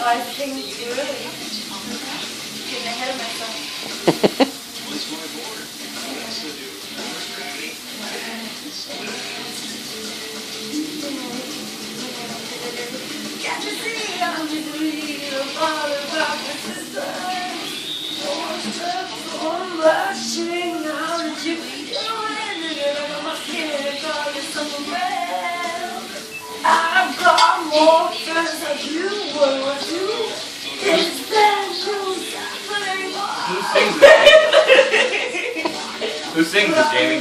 I think really getting ahead of myself. Can't you see I'm just reading all about my sister? Oh, rushing out at you. You're in my skin and call you something red. I've got more friends than you were to. Is that you suffering? Who sings this? Who sings this, Jamie?